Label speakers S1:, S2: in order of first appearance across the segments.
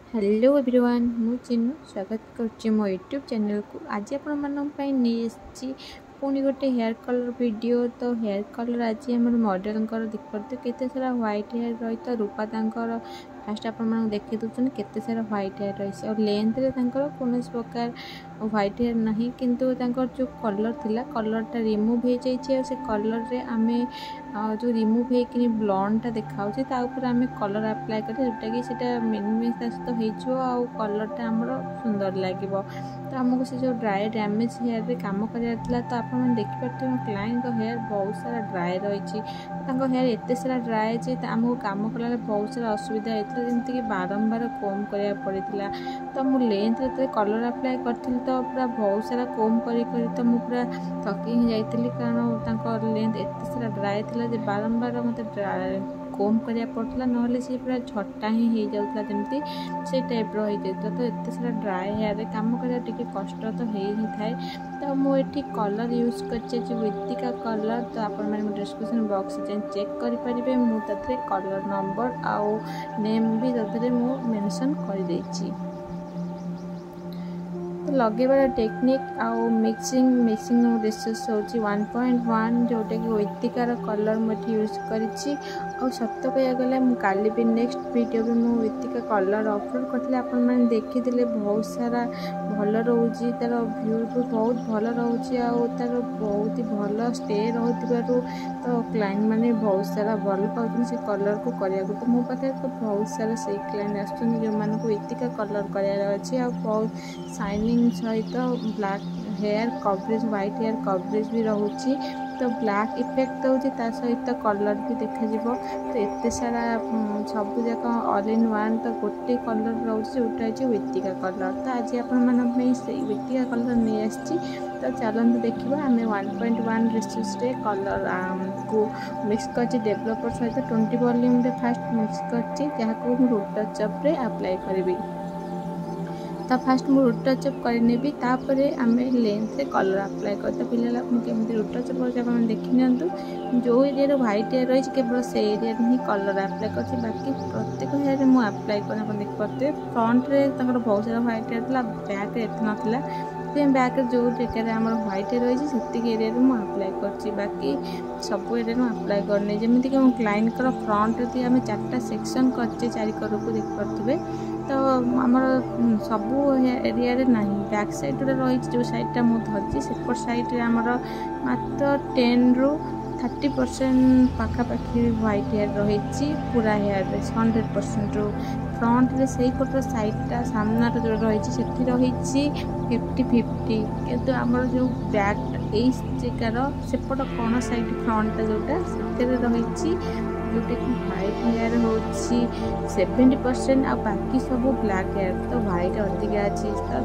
S1: Hello everyone मु चिन्नु स्वागत कर मो यूट्यूब चैनल को। आज नहीं पुणी गोटे हेयर कलर वीडियो। तो हेयर कलर आज आम मॉडल देखते केते सारा व्हाइट हेयर रही। तो रूपा तांकर फास्ट आप देखी दूसरे केते सारा व्हाइट हेयर रही और लेंथ रे कौन प्रकार व्हाइट हेयर नहीं किंतु जो कलर थिला कलरटा रिमूव हो जाइए। से कलर रे आमे जो रिमूव होकर ब्लॉन्डटा देखा आम कलर आप्लाय करें जोटा कि मिनिमिस तो हो कलरटा आमर सुंदर लगे। तो आमको से जो ड्राई डैमेज हेयर रे काम कराला तो आप देखिए मो क्लाइंट हेयर बहुत सारा ड्राए रही। हेयर एत सारा ड्राए जे आमको कम कला बहुत सारा असुविधा होता है जमीक बारंबार कोम करा पड़ा। तो मुझे लेंथ रे कलर आप्लाय करी तो पूरा बहुत सारा कोम करी तो मुझे पूरा थकी ही जाइली कारण लेंथ एत सारा ड्राए थी बारंबार मत कोम करा पड़ा ना सी पूरा झटा ही हो जाता जमी से टाइप रही जाता। तो एत सारा ड्राए हेयर काम करा कष्ट तो हो ही थाए। तो मुझे कलर यूज कर वेदिका कलर। तो आपण डिस्क्रिप्शन बॉक्स चेक करेंगे मुझे कलर नंबर आउ नेम भी तथे मुझे मेंशन कर देछि। तो लगेबार टेक्निक आउ मिक्सिंग रेशियोस होची 1.1 जोटा कि वेदिकार कलर मुझे यूज करी। और सत कह गला काली भी नेक्स्ट वीडियो भी मुझे वेदिका कलर अपलोड करते आपने देखी बहुत सारा भल रोचे तार व्यू भी बहुत भल रोचे तार बहुत ही भल स्टे रोथु। तो क्लाइंट मैंने बहुत सारा भल पाँच से कलर को करने को। तो मो पाखे तो बहुत सारा से क्लाइंट आसुँच जो मानक वेदिका कलर करार अच्छे आ बहुत शाइनिंग सहित black hair coverage white hair coverage भी रोचे। तो ब्लैक इफेक्ट होची ता सहित कलर भी देखा जिवो। तो एते सारा सब जाक ऑल इन वन तो गोटे कलर रोचे जोटा है वेदिका कलर। तो आज आपण से वेदिका कलर नहीं आसी। तो चलते देखा आम 1.1 रेशियोस रे कलर को मिक्स कर डेवलपर सहित 20 वॉल्यूम रे फास्ट मिक्स कर रूट टचअप रे अप्लाई करी। तो फास्ट मुझे रूट टचअप करनेबी तापर आम लेंथ रे कलर अप्लाई कर। तो पिला केमी रूट टचअप कर देखी नि जो एरिया व्हाइट हेयर रही केवल से एरिया ही कलर अप्लाई कर। बाकी प्रत्येक हेयर मुझे अप्लाई कर देखिए फ्रंट रे बहुत सारा व्हाइट हेयर था बैक रे एत नाला बैक जो जगह आम व्हाइट हेयर रही से एरिया मुझे अप्लाई कर। बाकी सब एरिया अप्लाई करनी जमीक कि क्लाइंट फ्रंट रे आम 4टा सेक्शन कर चारिकर को देखिपे। तो आमर सबू एरिया रे नहीं बैक साइड रे रही जो साइडटा मुझे धरती सेपट साइड आमर मात्र 10 ରୁ 30% पाखापाखि व्हाइट हेयर रही पूरा हेयर रे 100% रू फ्रंट रे से पटर साइडटा सामना जो रही रही 50-50 किंतु आमर जो बैक जगार सेपट कौन साइड फ्रंटा जोटा से रही जोटा कि व्हाइट हेयर हो 70% आ बाकी सब ब्लैक हेयर। तो व्हाइट अधिका अच्छी तो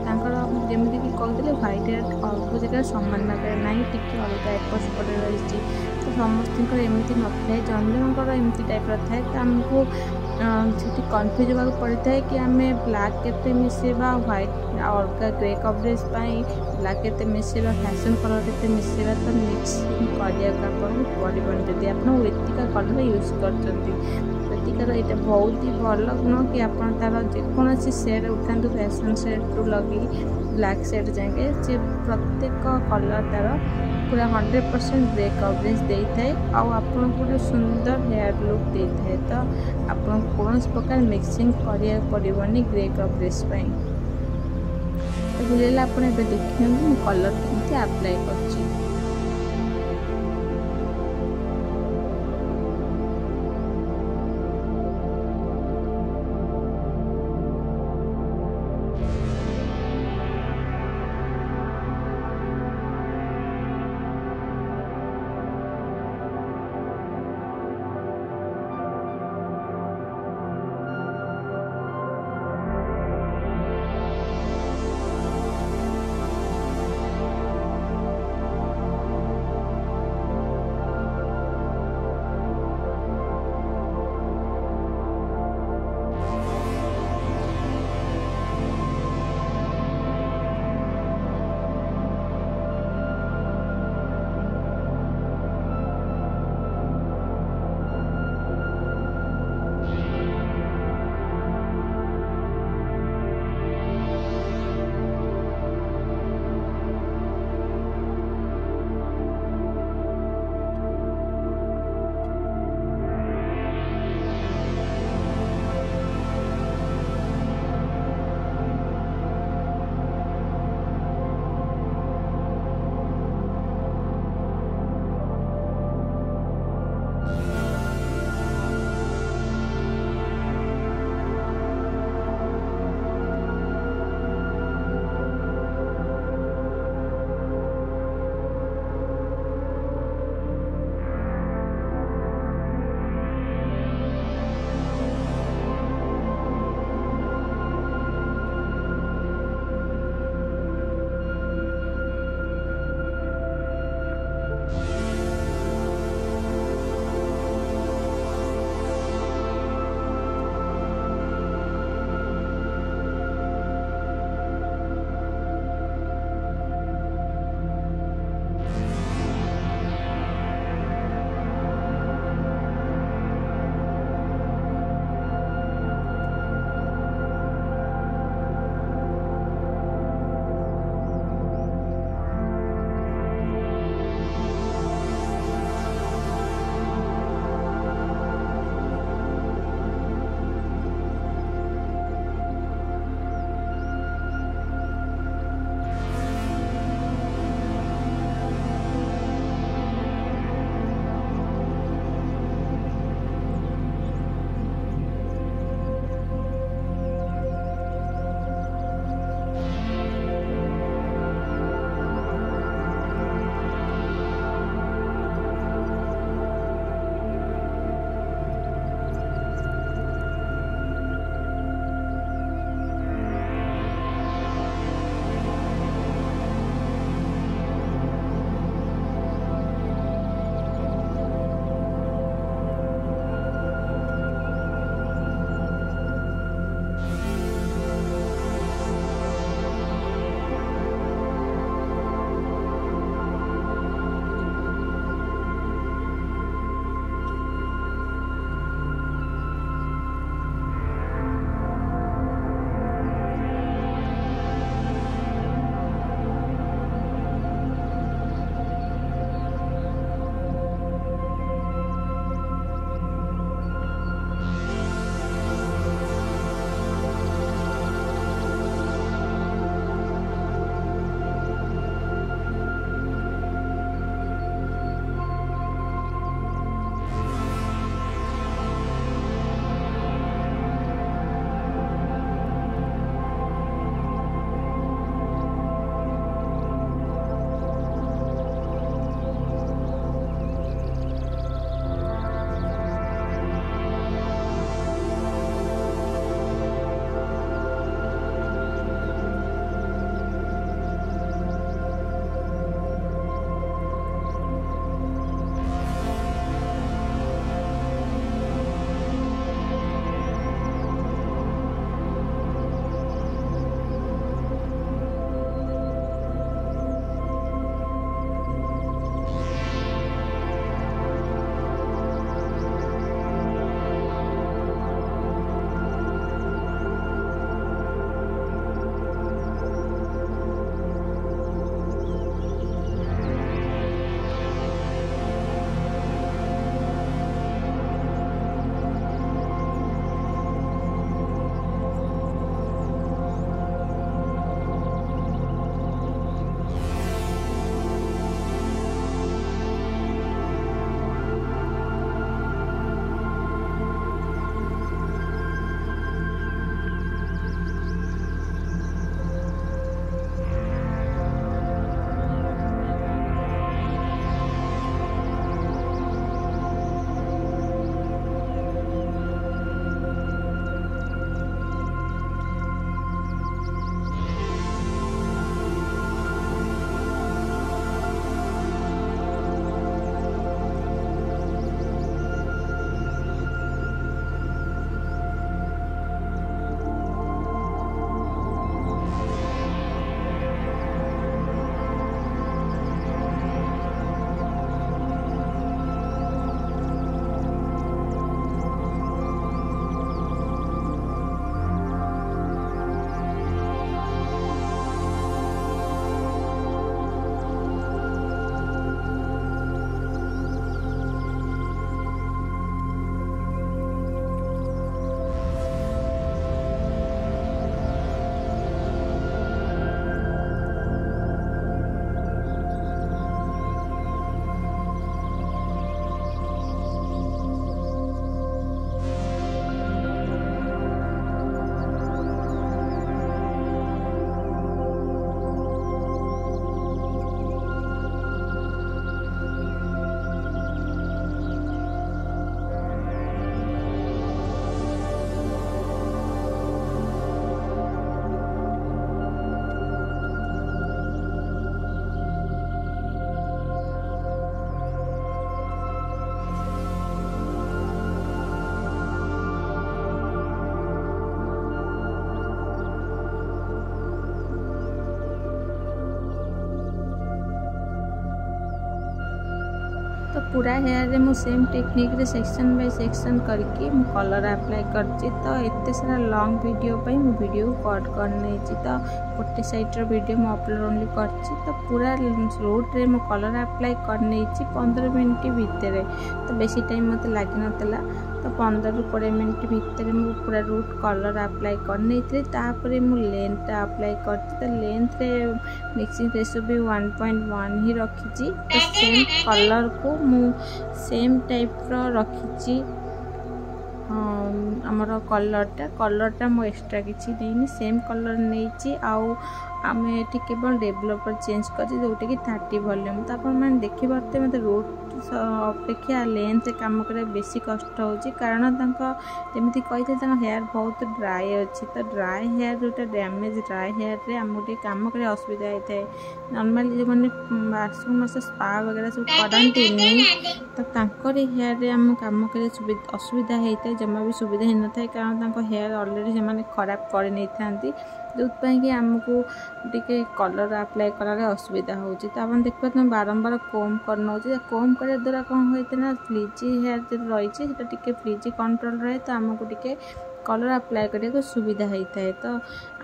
S1: जमी कि कहते व्हाइट हेयर अल्प जगह सामान भाग ना टी अलग एपट सेपट रही। तो समस्त एमती न था जन जनकर एमती टाइप थाए। तो आमको कन्फ्यूज होगा पड़ता है कि आम ब्लैक के मिसेबा व्हाइट अलग ग्रे कवरेज ब्लैक के मिसेबा फैशन कलर के मिसेबा। तो मिक्सिंग करने पड़न जदि आप वेदिका कलर यूज कर वेदिकार यहाँ बहुत ही भल नुह कि आप तार जेकोसी सेड उठातु फैशन सेड रू लगे ब्लैक सेड जाए सी प्रत्येक कलर तार पूरा 100% ग्रे कवरेज देता है आपन गोटे सुंदर हेयर लुक देता है। तो आपन कौन प्रकार मिक्सिंग करिया पड़ोनी ग्रे कवरेज पाई। तो बुलेला आपन एबे देखियंतु कलर केमती अप्लाई करछि। पूरा हेयर रे मु सेम टेक्निक रे सेक्शन बाय सेक्शन करके मु कलर अप्लाई करछि। तो एते सारा लॉन्ग वीडियो पई मु वीडियो कट कर नै छी। तो गोटे साइड रो वीडियो मु अपलोड ओनली करछि। तो पूरा रूट रे मु कलर अप्लाई कर नै छी 15 मिनिट भितर। तो बेसी टाइम मते लागि नतला। तो 15 ରୁ 20 मिनिट भितर मु पूरा रूट कलर अप्लाई कर नै छी। तापरे मु लेंथ अप्लाई करछि। तो लेंथ रे मिक्सिंग रेशियो भी 1.1 ही रखी। तो सेम कलर को मु सेम टाइप रो रखी। आमर कलरटा मु एक्स्ट्रा किसी देनी सेम कलर नहीं। आउ आम ये केवल डेवलपर चेंज कर जोटा कि 30 वॉल्यूम। तो आप देखी पारे मत रूट अपेक्षा लेंथ काम कर बेसी कष्ट होची। कारण जमी कही हेयर बहुत ड्राए अच्छी। तो ड्राए हेयर जोटा डैमेज ड्राए हेयर रे आमको काम कर असुविधा होता है। नॉर्मली जो मैंने मास स्पा वगैरह सब करती तो हेयर रे आम काम कर असुविधा होता है। जमा भी सुविधा ही न था कारण हेयर ऑलरेडी से खराब कर नहीं था जो कि आमको टिके कलर अप्लाई करार असुविधा होची। तो आप देखिए तुम बारंबार कोम करना कोम करने द्वारा कौन होता है फ्लिजी हेयर जो रही है फ्लिजी कंट्रोल रहे। तो आमको टिके कलर अप्लाई करने सुविधा होता है। तो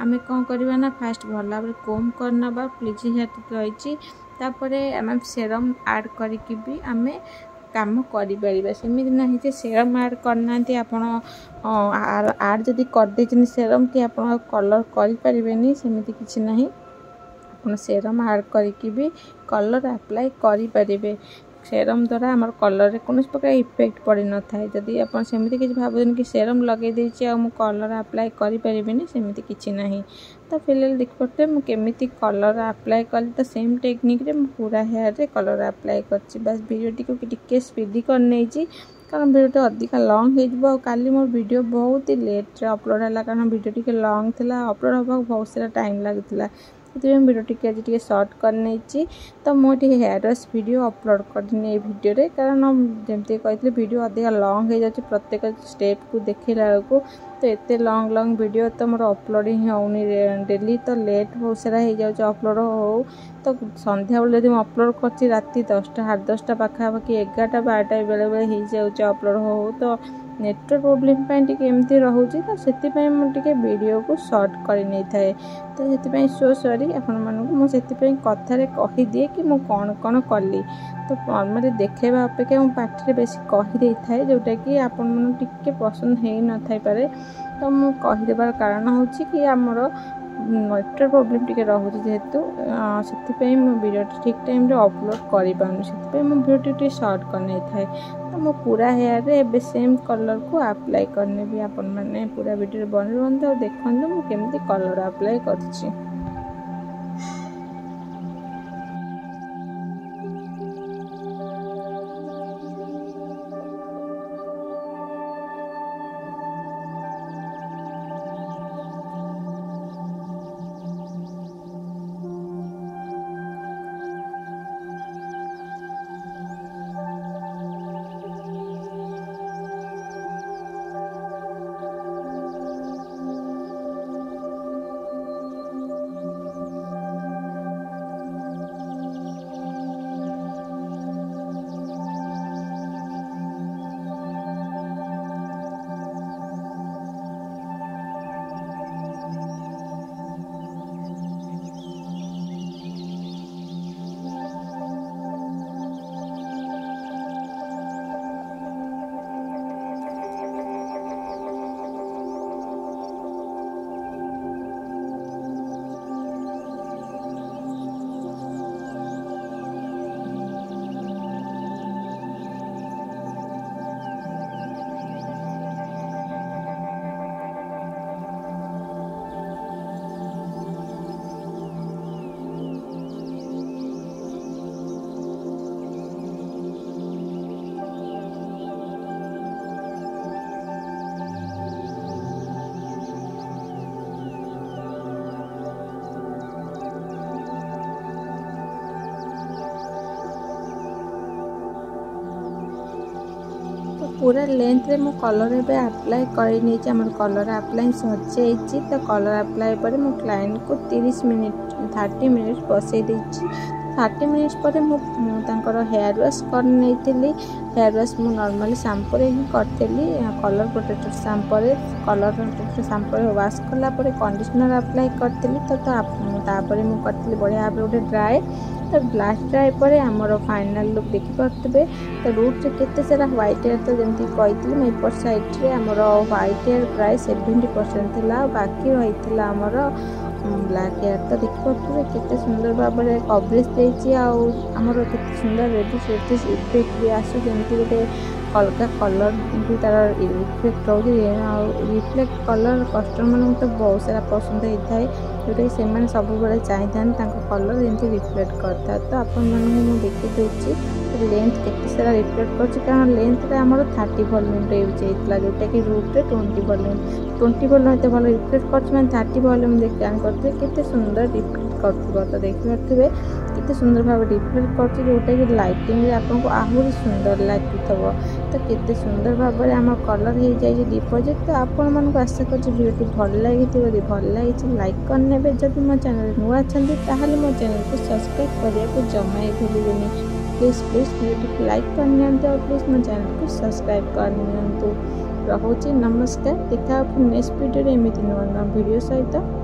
S1: आम कौन करवा ना फास्ट भल भाव कोम करना फ्लिजी हेयर रही आम सेरम ऐड करके भी आम काम करें। सेमती ना कि सेरम ऐड करना आप ऐड जदि करदे सेरम कि आप कलर करें सेमती किसी ना आप सेरम ऐड करके भी कलर अप्लाई करें। सेरम द्वारा आम कलर रे कौन प्रकार इफेक्ट पड़ न था। जदि आप सेमती किसी भावुन कि सेरम लगे मुझे कलर अप्लाई करें सेमती किसी ना। तो फिलहाल देख पारे मुझे केमी कलर अप्लाई कली। तो सेम टेक्निक रे पूरा हेयर रे कलर अप्लाई कर बस वीडियो को टिके स्पीडी कर नहीं कारण वीडियो अधिक लॉन्ग हो। काली मोर वीडियो बहुत ही लेट अपलोड है कारण वीडियो टी लॉन्ग था अपलोड होगा बहुत सारा टाइम लगता। वीडियो टी आज सर्ट कर नहीं। तो मुझे हेयर वाश वीडियो अपलोड करनी वीडियो रे कारण जमती कही वीडियो अधिक लॉन्ग हो जाए प्रत्येक स्टेप को देखला बेलू। तो एत लॉन्ग वीडियो तो मोर अपलोड ही होनी डेली। तो लेट बहुत सारा हो जाए अपलोड हो। तो संध्या बेले जब अपलोड कर राति 10टा 10:30 पाखापाखि 11टा 12टा बेले बेले हो जाए अपलोड हो। तो नेटवर्क प्रोब्लेम एमती रोचे। तो से मुझे वीडियो को सर्ट कर नहीं थाए। तो से सो सॉरी आपण मानक मुझे कथार कहीदिए कि मुझे कौन कौन कली। तो नॉर्मली देखा अपेक्षा मुझे पाठे बेस कहीदे थाए जोटा कि आपण टे पसंद हो न थाई पारे। तो मुझे कहीदेवार कारण हूँ कि आमर नेटवर्क प्रोब्लेम टी रोचे जेहेतु से वीडियो ठीक टाइम अपलोड कर वीडियो टी सर्ट कर नहीं थाए। तो मो पूरा हेयर रे एबे सेम कलर को अप्लाई करने भी आपण मैंने पूरा वीडियो बन रुहतु और देखते मुझे केमती कलर अप्लाई करछि। पूरा लेंथ रे मो कलर एबे अप्लाई कर नहीं आम कलर अप्लाई सजाई। तो कलर अप्लाई पर मो क्लाइंट को 30 मिनिट 30 मिनिट बसई देछि। 30 मिनिट्स पर हेयर वाश कर नहीं हेयर वाश मु नॉर्मली शैम्पू रे ही करतेली कलर प्रोटेक्टर शैम्पू वाश कला परे कंडीशनर अप्लाई करतेली तो तापर मु करतेली बढ़िया भाव गोटे ड्राए तो लास्ट ड्राए पर आमर फाइनल लुक देखि पारतबे तो रूट रे केते सारा व्हाइट हेयर तो जमती कहितली मैं ऊपर साइड रे आमर व्हाइट हेयर प्राय 70% थिला बाकी रहितला आमर ब्लैक हेयर तो देखि पारतबे केते सुंदर भाव रे कवरेज देछि आमर केते सुंदर रेडिश इफेक्ट भी आसु जमती गोटे अलग कलर भी तार रिफ्लेक्ट रोचे रिफ्लेक्ट कलर कस्टमर तो बहुत सारा पसंद होता है जोटा कि से सब चाहिए कलर जमी रिफ्लेक्ट करता तो आपण मैं देखी दूसरी लेंथ केते सारा रिफ्लेक्ट कर कारण लेंथ आमर 30 वॉल्यूम यूज होता जोटा कि रूट रे 20 वॉल्यूम एत भल रिफ्लेक्ट कर 30 वॉल्यूम देख जान करते केते सुंदर रिफ्लेक्ट कर तो देखि पारथिबे केते सुंदर भाव रिफ्लेक्ट कर जोटा कि लाइटिंग रे आपन को आहुरी सुंदर लागुथबो तो केते सुंदर भाव में आम कलर हो जाए डिपोजिट तो आपण मन को आशा कर वीडियो भल लगी भल लगी लाइक करने जब मो चैनल नुआ अच्छा मो चैनल को सब्सक्राइब करने को जमा ही भूलिए प्लीज वीडियो को लाइक करनी और प्लीज मो चैनल को सब्सक्राइब करनी रोचे नमस्कार देखा नेक्स्ट वीडियो एमती नुआ नुआ वीडियो सहित।